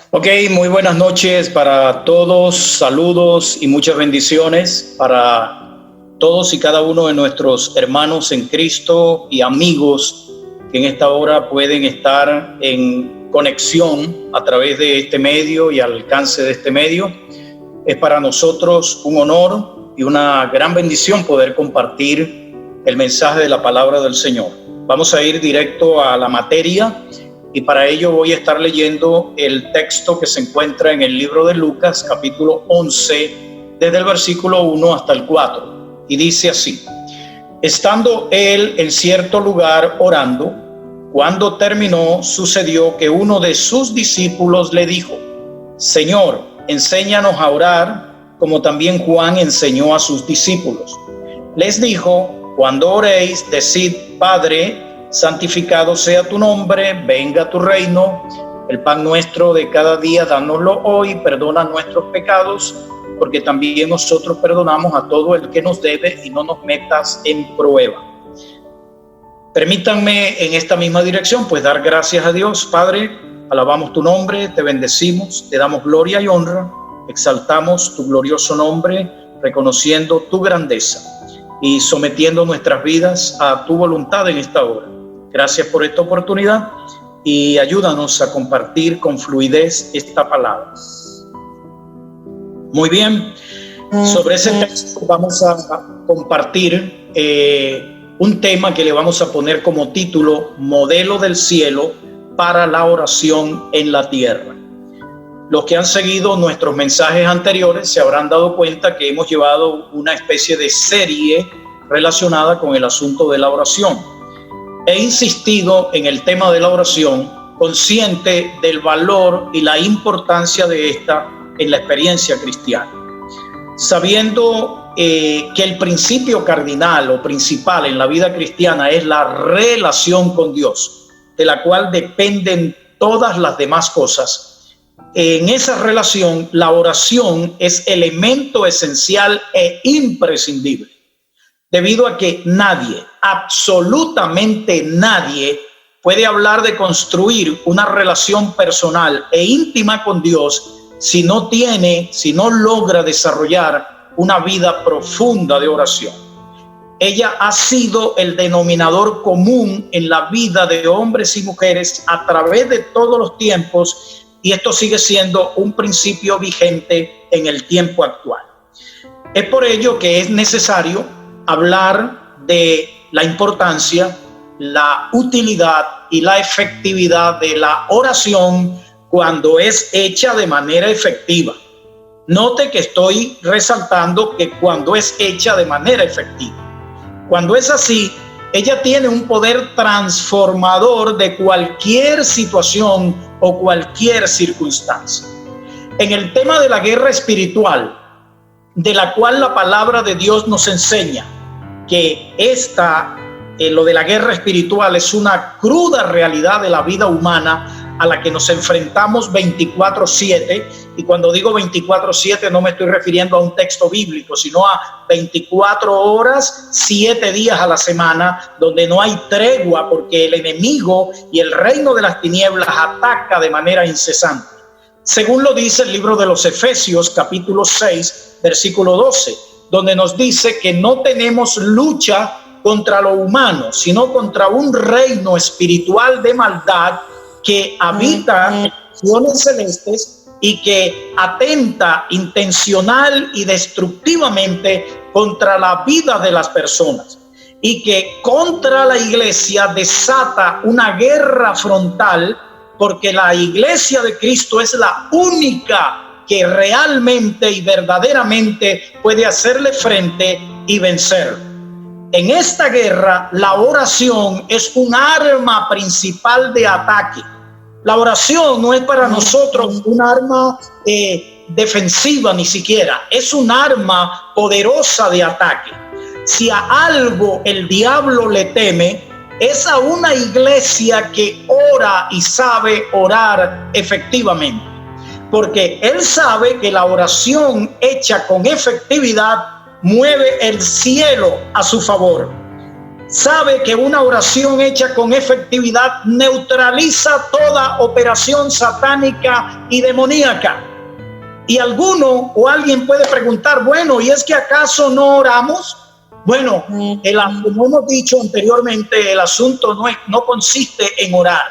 Ok, muy buenas noches para todos, saludos y muchas bendiciones para todos y cada uno de nuestros hermanos en Cristo y amigos que en esta hora pueden estar en conexión a través de este medio y al alcance de este medio. Es para nosotros un honor y una gran bendición poder compartir el mensaje de la palabra del Señor. Vamos a ir directo a la materia. Y para ello voy a estar leyendo el texto que se encuentra en el libro de Lucas, capítulo 11, desde el versículo 1 hasta el 4. Y dice así: estando él en cierto lugar orando, cuando terminó, sucedió que uno de sus discípulos le dijo: Señor, enséñanos a orar, como también Juan enseñó a sus discípulos. Les dijo: cuando oréis, decid: Padre, santificado sea tu nombre, venga tu reino, el pan nuestro de cada día, dánoslo hoy, perdona nuestros pecados, porque también nosotros perdonamos a todo el que nos debe, y no nos metas en prueba. Permítanme en esta misma dirección, pues, dar gracias a Dios. Padre, alabamos tu nombre, te bendecimos, te damos gloria y honra, exaltamos tu glorioso nombre, reconociendo tu grandeza y sometiendo nuestras vidas a tu voluntad en esta hora. Gracias por esta oportunidad y ayúdanos a compartir con fluidez esta palabra. Muy bien, sobre ese texto vamos a compartir un tema que le vamos a poner como título: Modelo del cielo para la oración en la tierra. Los que han seguido nuestros mensajes anteriores se habrán dado cuenta que hemos llevado una especie de serie relacionada con el asunto de la oración. He insistido en el tema de la oración, consciente del valor y la importancia de esta en la experiencia cristiana, sabiendo que el principio cardinal o principal en la vida cristiana es la relación con Dios, de la cual dependen todas las demás cosas. En esa relación, la oración es elemento esencial e imprescindible, debido a que nadie, absolutamente nadie, puede hablar de construir una relación personal e íntima con Dios si no logra desarrollar una vida profunda de oración. Ella ha sido el denominador común en la vida de hombres y mujeres a través de todos los tiempos, y esto sigue siendo un principio vigente en el tiempo actual. Es por ello que es necesario hablar de la importancia, la utilidad y la efectividad de la oración cuando es hecha de manera efectiva. Note que estoy resaltando que cuando es hecha de manera efectiva. Cuando es así, ella tiene un poder transformador de cualquier situación o cualquier circunstancia. En el tema de la guerra espiritual, de la cual la palabra de Dios nos enseña que lo de la guerra espiritual es una cruda realidad de la vida humana a la que nos enfrentamos 24/7, y cuando digo 24/7 no me estoy refiriendo a un texto bíblico, sino a 24 horas, 7 días a la semana, donde no hay tregua, porque el enemigo y el reino de las tinieblas ataca de manera incesante. Según lo dice el libro de los Efesios, capítulo 6, versículo 12, donde nos dice que no tenemos lucha contra lo humano, sino contra un reino espiritual de maldad que habita en regiones celestes y que atenta intencional y destructivamente contra la vida de las personas, y que contra la iglesia desata una guerra frontal, porque la iglesia de Cristo es la única que realmente y verdaderamente puede hacerle frente y vencer. En esta guerra, la oración es un arma principal de ataque. La oración no es para nosotros un arma defensiva, ni siquiera. Es un arma poderosa de ataque. Si a algo el diablo le teme, es a una iglesia que ora y sabe orar efectivamente. Porque él sabe que la oración hecha con efectividad mueve el cielo a su favor. sabe que una oración hecha con efectividad neutraliza toda operación satánica y demoníaca. Y alguno o alguien puede preguntar, bueno, ¿y es que acaso no oramos? Bueno, como hemos dicho anteriormente, el asunto no consiste en orar.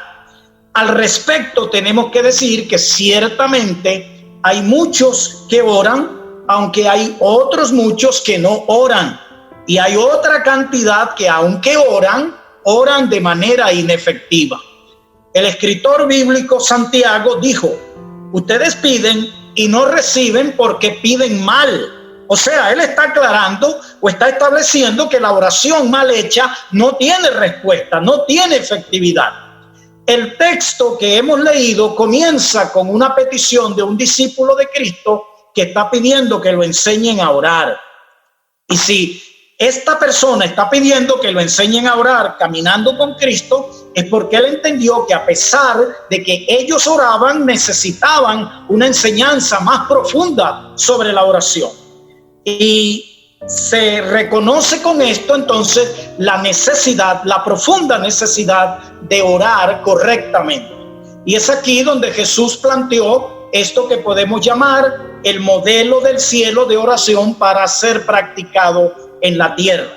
Al respecto, tenemos que decir que ciertamente hay muchos que oran, aunque hay otros muchos que no oran. Y hay otra cantidad que, aunque oran de manera inefectiva. El escritor bíblico Santiago dijo, ustedes piden y no reciben porque piden mal. O sea, él está aclarando o está estableciendo que la oración mal hecha no tiene respuesta, no tiene efectividad. El texto que hemos leído comienza con una petición de un discípulo de Cristo que está pidiendo que lo enseñen a orar. Y si esta persona está pidiendo que lo enseñen a orar caminando con Cristo, es porque él entendió que a pesar de que ellos oraban, necesitaban una enseñanza más profunda sobre la oración. Y se reconoce con esto entonces la necesidad, la profunda necesidad de orar correctamente. Y es aquí donde Jesús planteó esto que podemos llamar el modelo del cielo de oración para ser practicado en la tierra.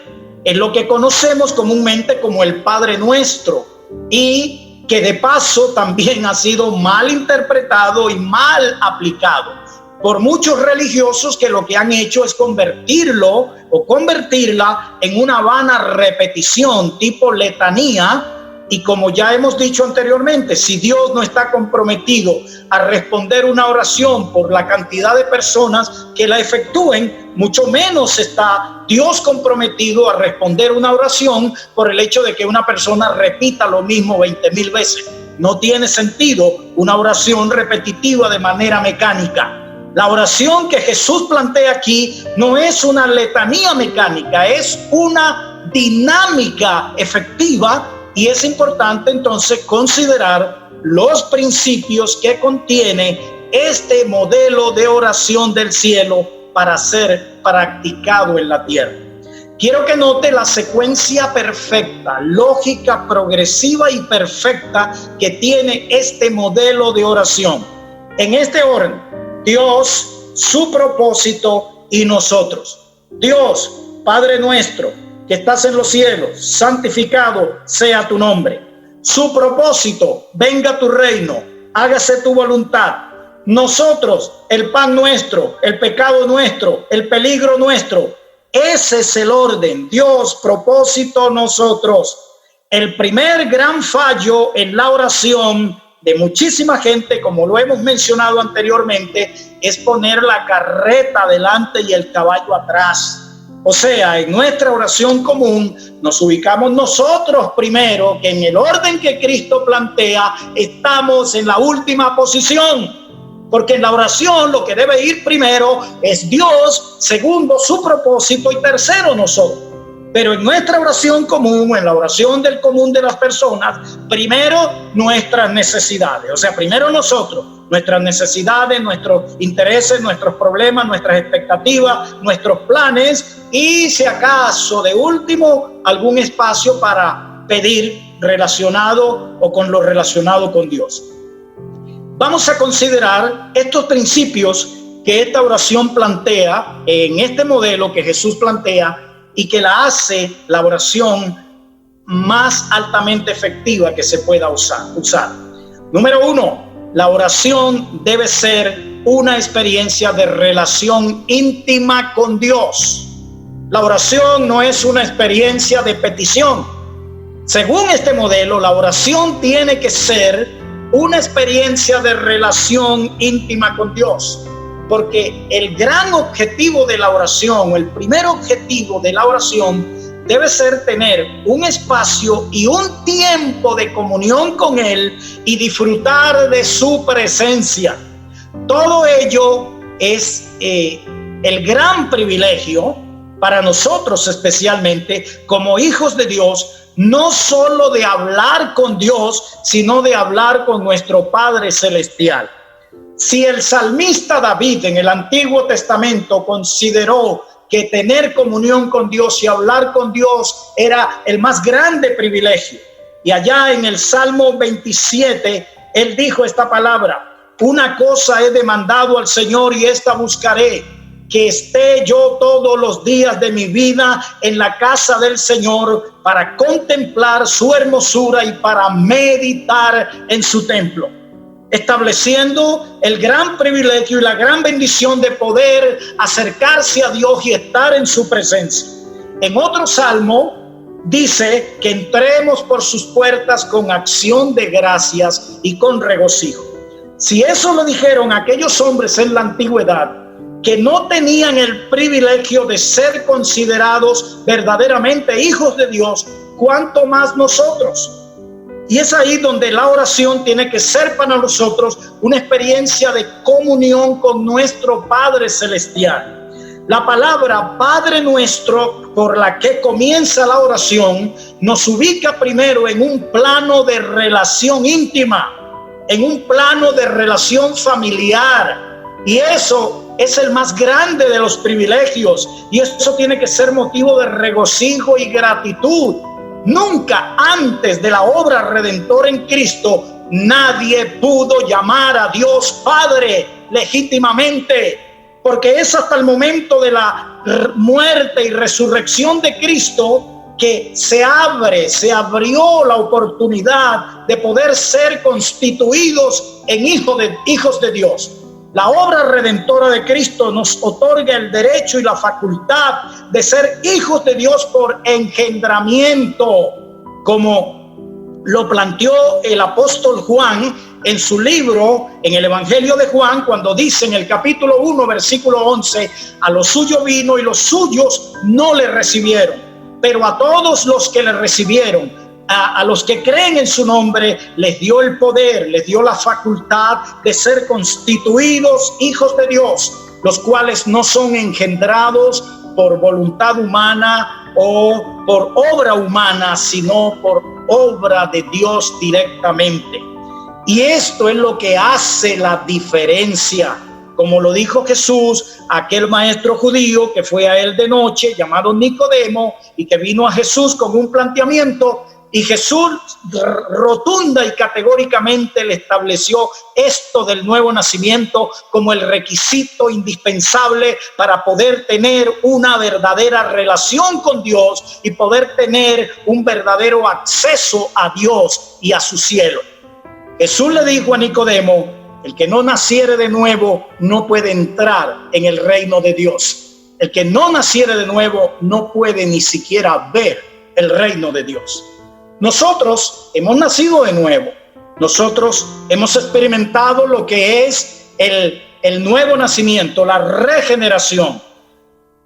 Es lo que conocemos comúnmente como el Padre Nuestro, y que de paso también ha sido mal interpretado y mal aplicado por muchos religiosos, que lo que han hecho es convertirlo o convertirla en una vana repetición tipo letanía. Y como ya hemos dicho anteriormente, si Dios no está comprometido a responder una oración por la cantidad de personas que la efectúen, mucho menos está Dios comprometido a responder una oración por el hecho de que una persona repita lo mismo 20,000 veces. No tiene sentido una oración repetitiva de manera mecánica. La oración que Jesús plantea aquí no es una letanía mecánica, es una dinámica efectiva. Y es importante entonces considerar los principios que contiene este modelo de oración del cielo para ser practicado en la tierra. Quiero que note la secuencia perfecta, lógica, progresiva y perfecta que tiene este modelo de oración. En este orden, Dios, su propósito y nosotros. Dios, Padre nuestro, que estás en los cielos, santificado sea tu nombre. Su propósito, venga tu reino, hágase tu voluntad. Nosotros, el pan nuestro, el pecado nuestro, el peligro nuestro. Ese es el orden. Dios, propósito, nosotros. El primer gran fallo en la oración de muchísima gente, como lo hemos mencionado anteriormente, es poner la carreta delante y el caballo atrás. O sea, en nuestra oración común nos ubicamos nosotros primero, que en el orden que Cristo plantea estamos en la última posición, porque en la oración lo que debe ir primero es Dios, segundo su propósito y tercero nosotros. Pero en nuestra oración común, en la oración del común de las personas, primero nuestras necesidades, o sea, primero nosotros, nuestras necesidades, nuestros intereses, nuestros problemas, nuestras expectativas, nuestros planes, y si acaso de último algún espacio para pedir relacionado o con lo relacionado con Dios. Vamos a considerar estos principios que esta oración plantea en este modelo que Jesús plantea y que la hace la oración más altamente efectiva que se pueda usar. Número 1, la oración debe ser una experiencia de relación íntima con Dios. La oración no es una experiencia de petición. Según este modelo, la oración tiene que ser una experiencia de relación íntima con Dios. Porque el gran objetivo de la oración, el primer objetivo de la oración, debe ser tener un espacio y un tiempo de comunión con Él y disfrutar de su presencia. Todo ello es el gran privilegio para nosotros, especialmente como hijos de Dios, no solo de hablar con Dios, sino de hablar con nuestro Padre Celestial. Si el salmista David en el Antiguo Testamento consideró que tener comunión con Dios y hablar con Dios era el más grande privilegio. Y allá en el Salmo 27, él dijo esta palabra: una cosa he demandado al Señor y esta buscaré, que esté yo todos los días de mi vida en la casa del Señor para contemplar su hermosura y para meditar en su templo. Estableciendo el gran privilegio y la gran bendición de poder acercarse a Dios y estar en su presencia. En otro salmo dice que entremos por sus puertas con acción de gracias y con regocijo. Si eso lo dijeron aquellos hombres en la antigüedad, que no tenían el privilegio de ser considerados verdaderamente hijos de Dios, ¿cuánto más nosotros? Y es ahí donde la oración tiene que ser para nosotros una experiencia de comunión con nuestro Padre Celestial. La palabra Padre Nuestro, por la que comienza la oración, nos ubica primero en un plano de relación íntima, en un plano de relación familiar. Y eso es el más grande de los privilegios. Y eso tiene que ser motivo de regocijo y gratitud. Nunca antes de la obra redentora en Cristo nadie pudo llamar a Dios Padre legítimamente, porque es hasta el momento de la muerte y resurrección de Cristo que se abrió la oportunidad de poder ser constituidos en hijos de Dios. La obra redentora de Cristo nos otorga el derecho y la facultad de ser hijos de Dios por engendramiento, como lo planteó el apóstol Juan en su libro, en el Evangelio de Juan, cuando dice en el capítulo 1, versículo 11, a los suyos vino y los suyos no le recibieron, pero a todos los que le recibieron, a los que creen en su nombre, les dio el poder, les dio la facultad de ser constituidos hijos de Dios, los cuales no son engendrados por voluntad humana o por obra humana, sino por obra de Dios directamente. Y esto es lo que hace la diferencia. Como lo dijo Jesús, aquel maestro judío que fue a él de noche, llamado Nicodemo, y que vino a Jesús con un planteamiento. Y Jesús rotunda y categóricamente le estableció esto del nuevo nacimiento como el requisito indispensable para poder tener una verdadera relación con Dios y poder tener un verdadero acceso a Dios y a su cielo. Jesús le dijo a Nicodemo: el que no naciere de nuevo no puede entrar en el reino de Dios. El que no naciere de nuevo no puede ni siquiera ver el reino de Dios. Nosotros hemos nacido de nuevo. Nosotros hemos experimentado lo que es el nuevo nacimiento, la regeneración.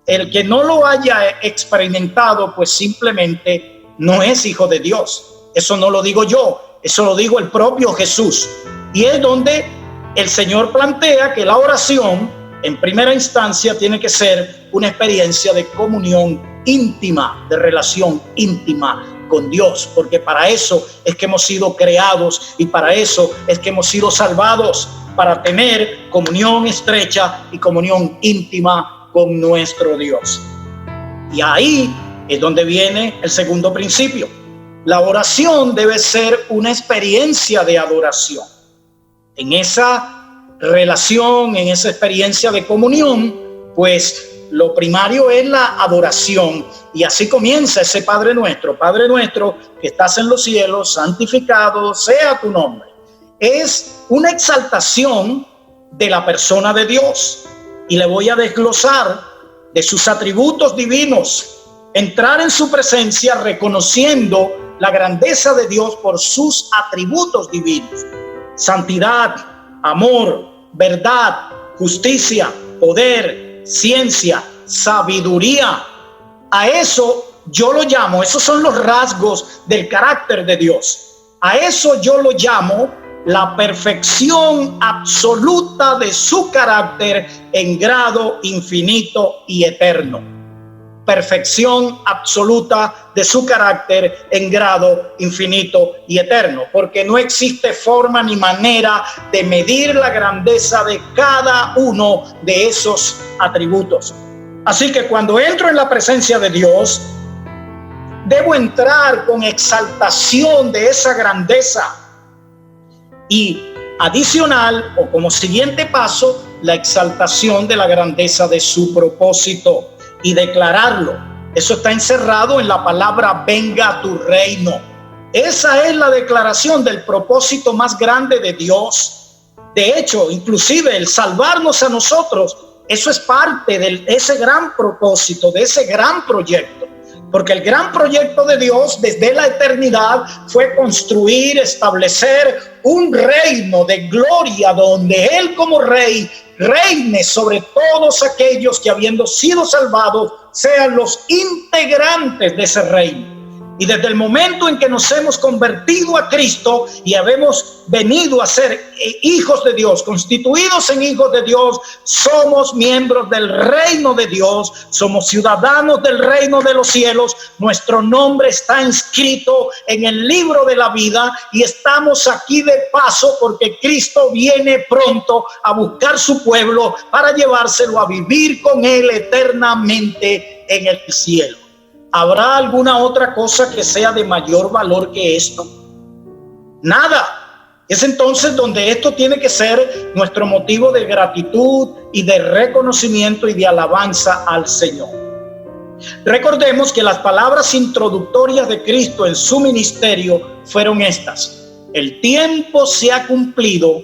El que no lo haya experimentado, pues simplemente no es hijo de Dios. Eso no lo digo yo, eso lo digo el propio Jesús. Y es donde el Señor plantea que la oración, en primera instancia, tiene que ser una experiencia de comunión íntima, de relación íntima con Dios, porque para eso es que hemos sido creados y para eso es que hemos sido salvados, para tener comunión estrecha y comunión íntima con nuestro Dios. Y ahí es donde viene el segundo principio. La oración debe ser una experiencia de adoración. En esa relación, en esa experiencia de comunión, pues lo primario es la adoración. Y así comienza ese Padre Nuestro que estás en los cielos, santificado sea tu nombre. Es una exaltación de la persona de Dios. Y le voy a desglosar de sus atributos divinos. Entrar en su presencia reconociendo la grandeza de Dios por sus atributos divinos. Santidad, amor, verdad, justicia, poder, ciencia, sabiduría. A eso yo lo llamo, esos son los rasgos del carácter de Dios. A eso yo lo llamo la perfección absoluta de su carácter en grado infinito y eterno. Perfección absoluta de su carácter en grado infinito y eterno, porque no existe forma ni manera de medir la grandeza de cada uno de esos atributos. Así que cuando entro en la presencia de Dios, debo entrar con exaltación de esa grandeza y adicional o como siguiente paso, la exaltación de la grandeza de su propósito y declararlo. Eso está encerrado en la palabra venga a tu reino. Esa es la declaración del propósito más grande de Dios. De hecho, inclusive el salvarnos a nosotros, eso es parte de ese gran propósito, de ese gran proyecto. Porque el gran proyecto de Dios desde la eternidad fue construir, establecer un reino de gloria donde Él como rey reine sobre todos aquellos que habiendo sido salvados sean los integrantes de ese reino. Y desde el momento en que nos hemos convertido a Cristo y habemos venido a ser hijos de Dios, constituidos en hijos de Dios, somos miembros del reino de Dios, somos ciudadanos del reino de los cielos, nuestro nombre está inscrito en el libro de la vida y estamos aquí de paso porque Cristo viene pronto a buscar su pueblo para llevárselo a vivir con Él eternamente en el cielo. ¿Habrá alguna otra cosa que sea de mayor valor que esto? Nada. Es entonces donde esto tiene que ser nuestro motivo de gratitud y de reconocimiento y de alabanza al Señor. Recordemos que las palabras introductorias de Cristo en su ministerio fueron estas: el tiempo se ha cumplido,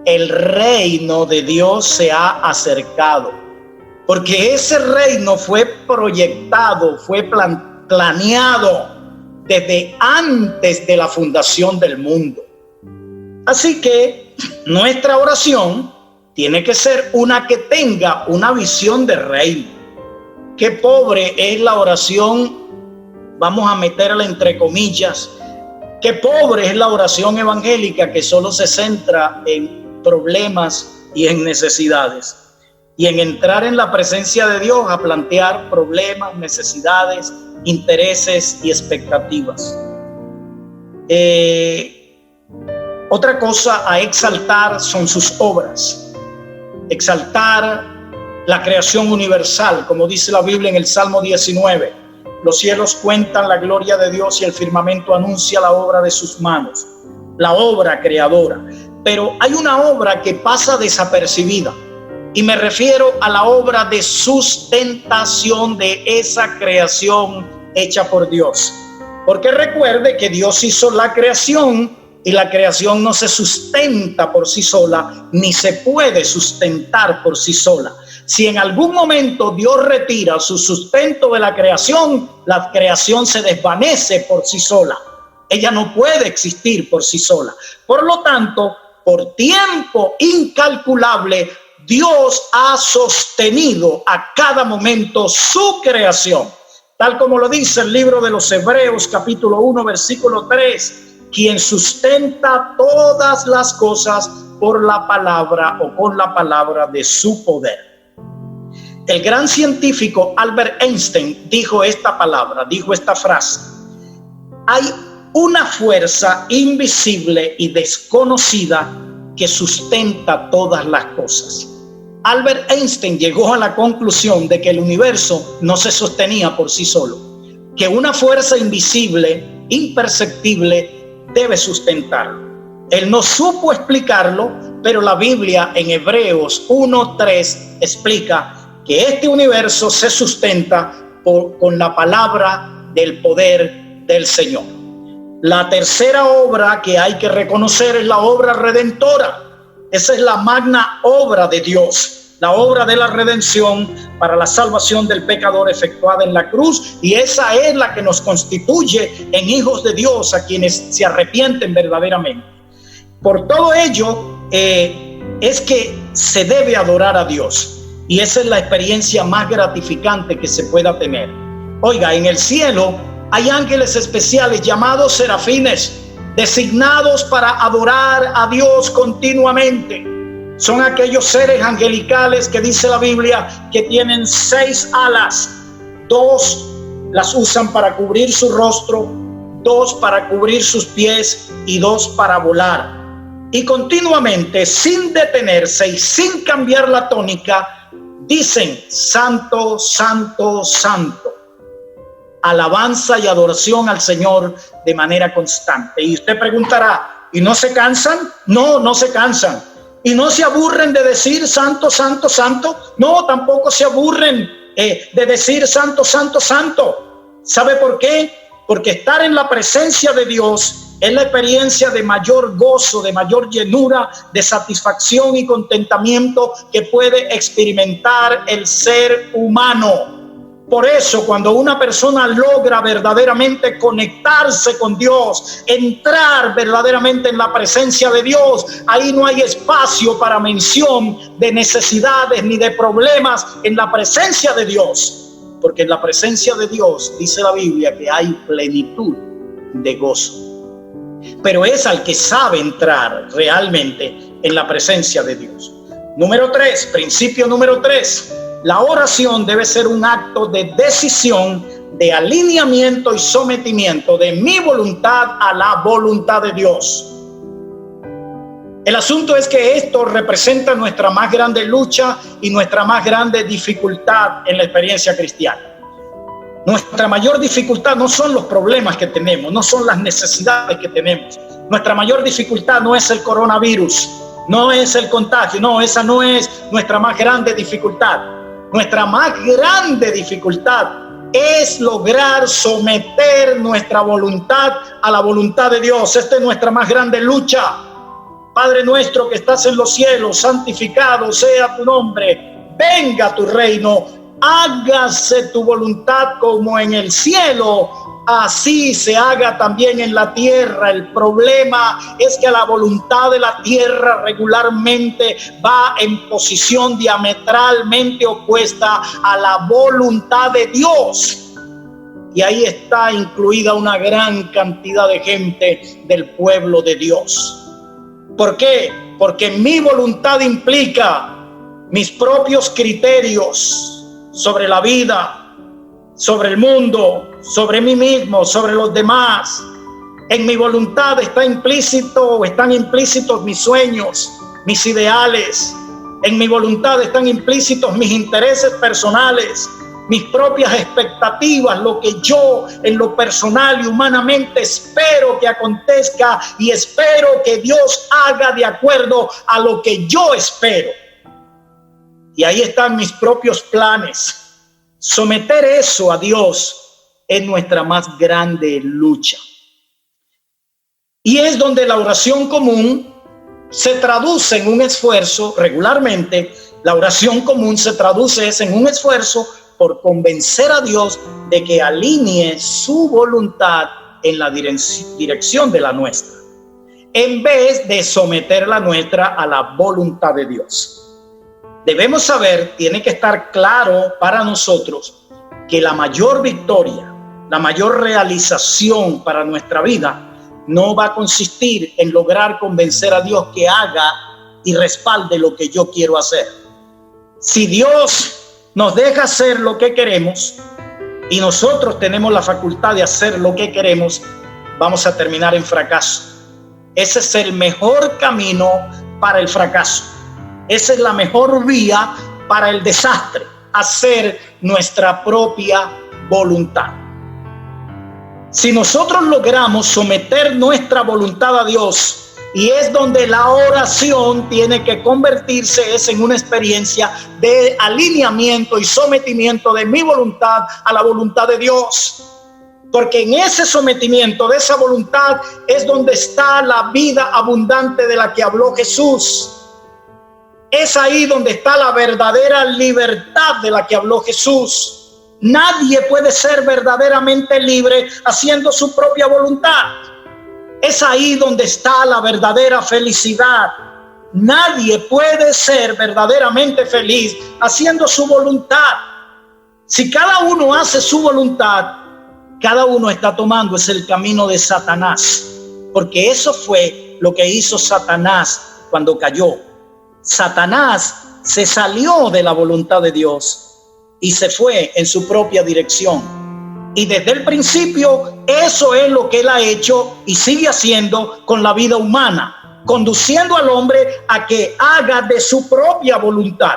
el reino de Dios se ha acercado. Porque ese reino fue proyectado, fue planeado desde antes de la fundación del mundo. Así que nuestra oración tiene que ser una que tenga una visión de reino. Qué pobre es la oración, vamos a meterla entre comillas, qué pobre es la oración evangélica que solo se centra en problemas y en necesidades. Y en entrar en la presencia de Dios a plantear problemas, necesidades, intereses y expectativas. Otra cosa a exaltar son sus obras. Exaltar la creación universal, como dice la Biblia en el Salmo 19. Los cielos cuentan la gloria de Dios y el firmamento anuncia la obra de sus manos. La obra creadora. Pero hay una obra que pasa desapercibida. Y me refiero a la obra de sustentación de esa creación hecha por Dios. Porque recuerde que Dios hizo la creación y la creación no se sustenta por sí sola, ni se puede sustentar por sí sola. Si en algún momento Dios retira su sustento de la creación se desvanece por sí sola. Ella no puede existir por sí sola. Por lo tanto, por tiempo incalculable, Dios ha sostenido a cada momento su creación, tal como lo dice el libro de los Hebreos, capítulo 1, versículo 3, quien sustenta todas las cosas por la palabra o con la palabra de su poder. El gran científico Albert Einstein dijo esta frase: hay una fuerza invisible y desconocida que sustenta todas las cosas. Albert Einstein llegó a la conclusión de que el universo no se sostenía por sí solo, que una fuerza invisible, imperceptible, debe sustentarlo. Él no supo explicarlo, pero la Biblia en Hebreos 1:3 explica que este universo se sustenta con la palabra del poder del Señor. La tercera obra que hay que reconocer es la obra redentora. Esa es la magna obra de Dios, la obra de la redención para la salvación del pecador efectuada en la cruz, y esa es la que nos constituye en hijos de Dios a quienes se arrepienten verdaderamente. Por todo ello es que se debe adorar a Dios, y esa es la experiencia más gratificante que se pueda tener. Oiga, en el cielo hay ángeles especiales llamados serafines, designados para adorar a Dios continuamente. Son aquellos seres angelicales que dice la Biblia que tienen 6 alas. 2 las usan para cubrir su rostro, 2 para cubrir sus pies y 2 para volar. Y continuamente, sin detenerse y sin cambiar la tónica, dicen: santo, santo, santo. Alabanza y adoración al Señor de manera constante. Y usted preguntará: ¿y no se cansan? No, no se cansan. ¿Y no se aburren de decir santo, santo, santo? No, tampoco se aburren de decir santo, santo, santo. ¿Sabe por qué? Porque estar en la presencia de Dios es la experiencia de mayor gozo, de mayor llenura, de satisfacción y contentamiento que puede experimentar el ser humano. Por eso, cuando una persona logra verdaderamente conectarse con Dios, entrar verdaderamente en la presencia de Dios, ahí no hay espacio para mención de necesidades ni de problemas en la presencia de Dios. Porque en la presencia de Dios, dice la Biblia, que hay plenitud de gozo. Pero es al que sabe entrar realmente en la presencia de Dios. Número 3, principio número 3. La oración debe ser un acto de decisión, de alineamiento y sometimiento de mi voluntad a la voluntad de Dios. El asunto es que esto representa nuestra más grande lucha y nuestra más grande dificultad en la experiencia cristiana. Nuestra mayor dificultad no son los problemas que tenemos, no son las necesidades que tenemos. Nuestra mayor dificultad no es el coronavirus, no es el contagio, no, esa no es nuestra más grande dificultad. Nuestra más grande dificultad es lograr someter nuestra voluntad a la voluntad de Dios. Esta es nuestra más grande lucha. Padre nuestro que estás en los cielos, santificado sea tu nombre. Venga tu reino, hágase tu voluntad como en el cielo, así se haga también en la tierra. El problema es que la voluntad de la tierra regularmente va en posición diametralmente opuesta a la voluntad de Dios. Y ahí está incluida una gran cantidad de gente del pueblo de Dios. ¿Por qué? Porque mi voluntad implica mis propios criterios sobre la vida, sobre el mundo, sobre mí mismo, sobre los demás. En mi voluntad están implícitos mis sueños, mis ideales. En mi voluntad están implícitos mis intereses personales, mis propias expectativas, lo que yo en lo personal y humanamente espero que acontezca y espero que Dios haga de acuerdo a lo que yo espero. Y ahí están mis propios planes. Someter eso a Dios es nuestra más grande lucha. Y es donde la oración común se traduce en un esfuerzo. Regularmente, la oración común se traduce en un esfuerzo por convencer a Dios de que alinee su voluntad en la dirección de la nuestra, en vez de someter la nuestra a la voluntad de Dios. Debemos saber, tiene que estar claro para nosotros, que la mayor victoria, la mayor realización para nuestra vida no va a consistir en lograr convencer a Dios que haga y respalde lo que yo quiero hacer. Si Dios nos deja hacer lo que queremos y nosotros tenemos la facultad de hacer lo que queremos, vamos a terminar en fracaso. Ese es el mejor camino para el fracaso. Esa es la mejor vía para el desastre, hacer nuestra propia voluntad. Si nosotros logramos someter nuestra voluntad a Dios, y es donde la oración tiene que convertirse en una experiencia de alineamiento y sometimiento de mi voluntad a la voluntad de Dios. Porque en ese sometimiento de esa voluntad es donde está la vida abundante de la que habló Jesús. Es ahí donde está la verdadera libertad de la que habló Jesús. Nadie puede ser verdaderamente libre haciendo su propia voluntad. Es ahí donde está la verdadera felicidad. Nadie puede ser verdaderamente feliz haciendo su voluntad. Si cada uno hace su voluntad, cada uno está tomando el camino de Satanás. Porque eso fue lo que hizo Satanás cuando cayó. Satanás se salió de la voluntad de Dios y se fue en su propia dirección. Y desde el principio eso es lo que él ha hecho y sigue haciendo con la vida humana, conduciendo al hombre a que haga de su propia voluntad.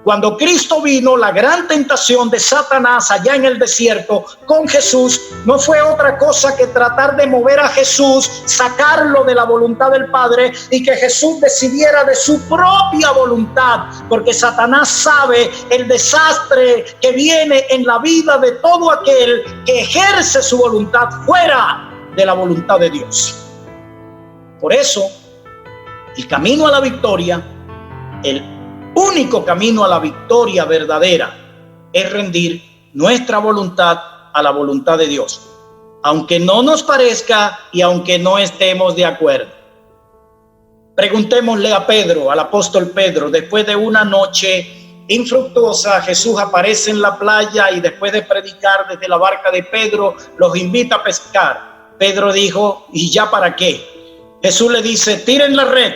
Cuando Cristo vino, la gran tentación de Satanás allá en el desierto con Jesús no fue otra cosa que tratar de mover a Jesús, sacarlo de la voluntad del Padre y que Jesús decidiera de su propia voluntad, porque Satanás sabe el desastre que viene en la vida de todo aquel que ejerce su voluntad fuera de la voluntad de Dios. Por eso, el camino a la victoria, el único camino a la victoria verdadera, es rendir nuestra voluntad a la voluntad de Dios, aunque no nos parezca y aunque no estemos de acuerdo. Preguntémosle a Pedro, al apóstol Pedro, después de una noche infructuosa, Jesús aparece en la playa y después de predicar desde la barca de Pedro, los invita a pescar. Pedro dijo, ¿y ya para qué? Jesús le dice, tiren la red.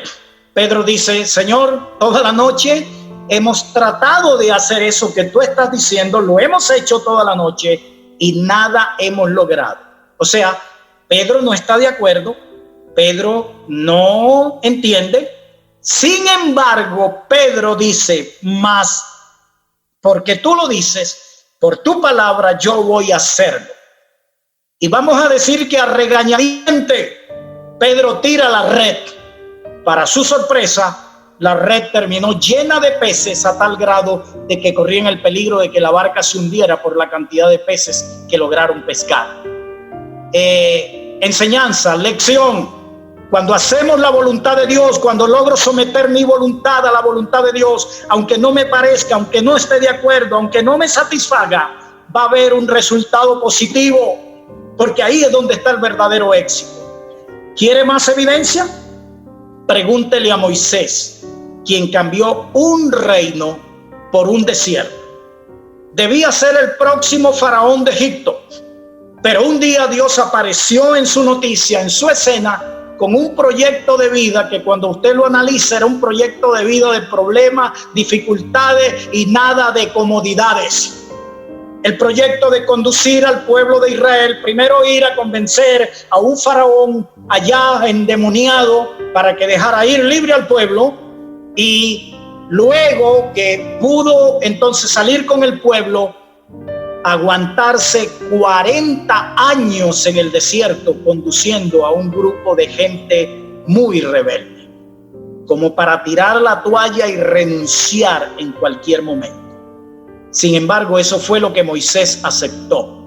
Pedro dice, Señor, toda la noche hemos tratado de hacer eso que tú estás diciendo, lo hemos hecho toda la noche y nada hemos logrado. O sea, Pedro no está de acuerdo, Pedro no entiende. Sin embargo, Pedro dice, más porque tú lo dices, por tu palabra yo voy a hacerlo. Y vamos a decir que a regañadiente, Pedro tira la red. Para su sorpresa, la red terminó llena de peces a tal grado de que corrían el peligro de que la barca se hundiera por la cantidad de peces que lograron pescar. Enseñanza, lección: cuando hacemos la voluntad de Dios, cuando logro someter mi voluntad a la voluntad de Dios, aunque no me parezca, aunque no esté de acuerdo, aunque no me satisfaga, va a haber un resultado positivo, porque ahí es donde está el verdadero éxito. ¿Quiere más evidencia? Pregúntele a Moisés, quien cambió un reino por un desierto. Debía ser el próximo faraón de Egipto, pero un día Dios apareció en su noticia, en su escena, con un proyecto de vida que cuando usted lo analiza era un proyecto de vida de problemas, dificultades y nada de comodidades. El proyecto de conducir al pueblo de Israel, primero ir a convencer a un faraón allá endemoniado para que dejara ir libre al pueblo, y luego que pudo entonces salir con el pueblo, aguantarse 40 años en el desierto conduciendo a un grupo de gente muy rebelde, como para tirar la toalla y renunciar en cualquier momento. Sin embargo, eso fue lo que Moisés aceptó.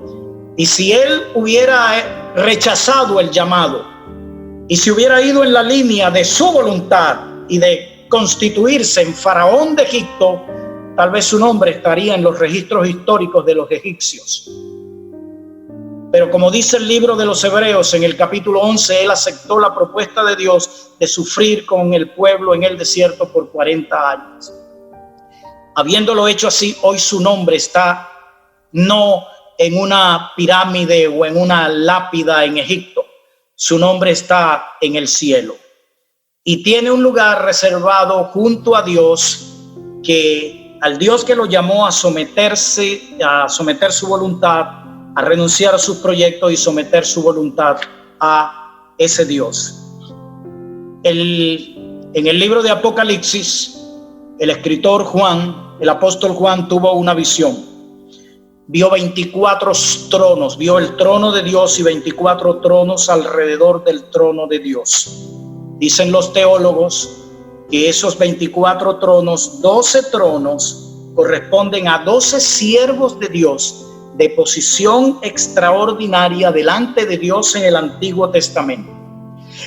Y si él hubiera rechazado el llamado y si hubiera ido en la línea de su voluntad y de constituirse en faraón de Egipto, tal vez su nombre estaría en los registros históricos de los egipcios. Pero como dice el libro de los Hebreos en el capítulo 11, él aceptó la propuesta de Dios de sufrir con el pueblo en el desierto por 40 años. Habiéndolo hecho así, hoy su nombre está no en una pirámide o en una lápida en Egipto. Su nombre está en el cielo. Y tiene un lugar reservado junto a Dios, que al Dios que lo llamó a someter su voluntad, a renunciar a sus proyectos y someter su voluntad a ese Dios. En el libro de Apocalipsis, el escritor Juan, el apóstol Juan, tuvo una visión. Vio 24 tronos, vio el trono de Dios y 24 tronos alrededor del trono de Dios. Dicen los teólogos que esos 24 tronos, 12 tronos, corresponden a 12 siervos de Dios de posición extraordinaria delante de Dios en el Antiguo Testamento.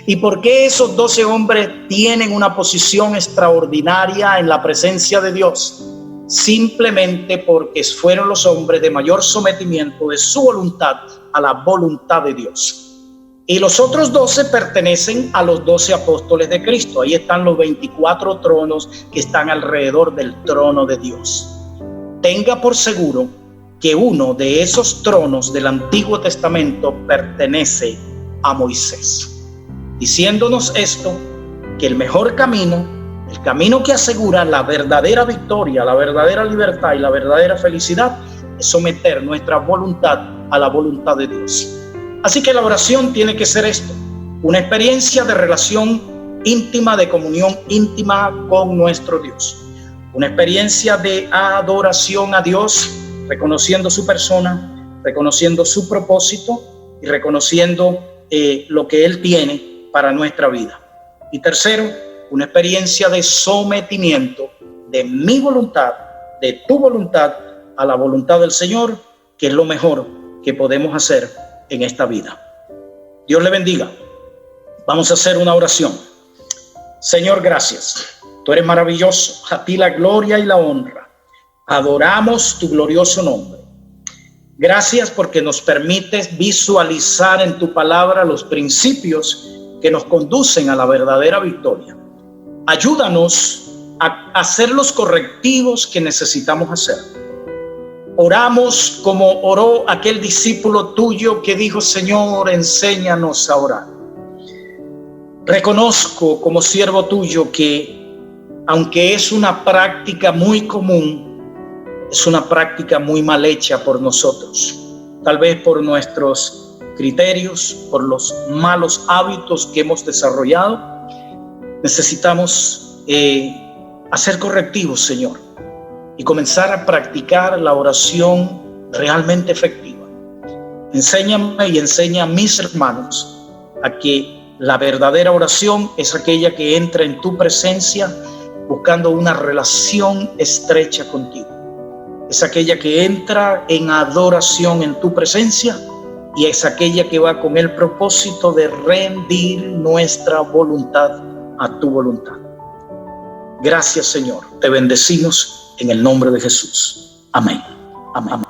¿Y por qué esos 12 hombres tienen una posición extraordinaria en la presencia de Dios? Simplemente porque fueron los hombres de mayor sometimiento de su voluntad a la voluntad de Dios. Y los otros 12 pertenecen a los 12 apóstoles de Cristo. Ahí están los 24 tronos que están alrededor del trono de Dios. Tenga por seguro que uno de esos tronos del Antiguo Testamento pertenece a Moisés, diciéndonos esto, que el mejor camino, el camino que asegura la verdadera victoria, la verdadera libertad y la verdadera felicidad, es someter nuestra voluntad a la voluntad de Dios. Así que la oración tiene que ser esto, una experiencia de relación íntima, de comunión íntima con nuestro Dios. una experiencia de adoración a Dios, reconociendo su persona, reconociendo su propósito y reconociendo lo que Él tiene para nuestra vida. Y tercero, una experiencia de sometimiento de mi voluntad, de tu voluntad, a la voluntad del Señor, que es lo mejor que podemos hacer en esta vida. Dios le bendiga. Vamos a hacer una oración. Señor, gracias. Tú eres maravilloso. A ti la gloria y la honra. Adoramos tu glorioso nombre. Gracias porque nos permites visualizar en tu palabra los principios que nos conducen a la verdadera victoria. Ayúdanos a hacer los correctivos que necesitamos hacer. Oramos como oró aquel discípulo tuyo que dijo: Señor, enséñanos a orar. Reconozco como siervo tuyo que, aunque es una práctica muy común, es una práctica muy mal hecha por nosotros. Tal vez por nuestros criterios, por los malos hábitos que hemos desarrollado. Necesitamos hacer correctivos, Señor, y comenzar a practicar la oración realmente efectiva. Enséñame y enseña a mis hermanos a que la verdadera oración es aquella que entra en tu presencia buscando una relación estrecha contigo. Es aquella que entra en adoración en tu presencia y es aquella que va con el propósito de rendir nuestra voluntad a tu voluntad. Gracias, Señor. Te bendecimos en el nombre de Jesús. Amén. Amén.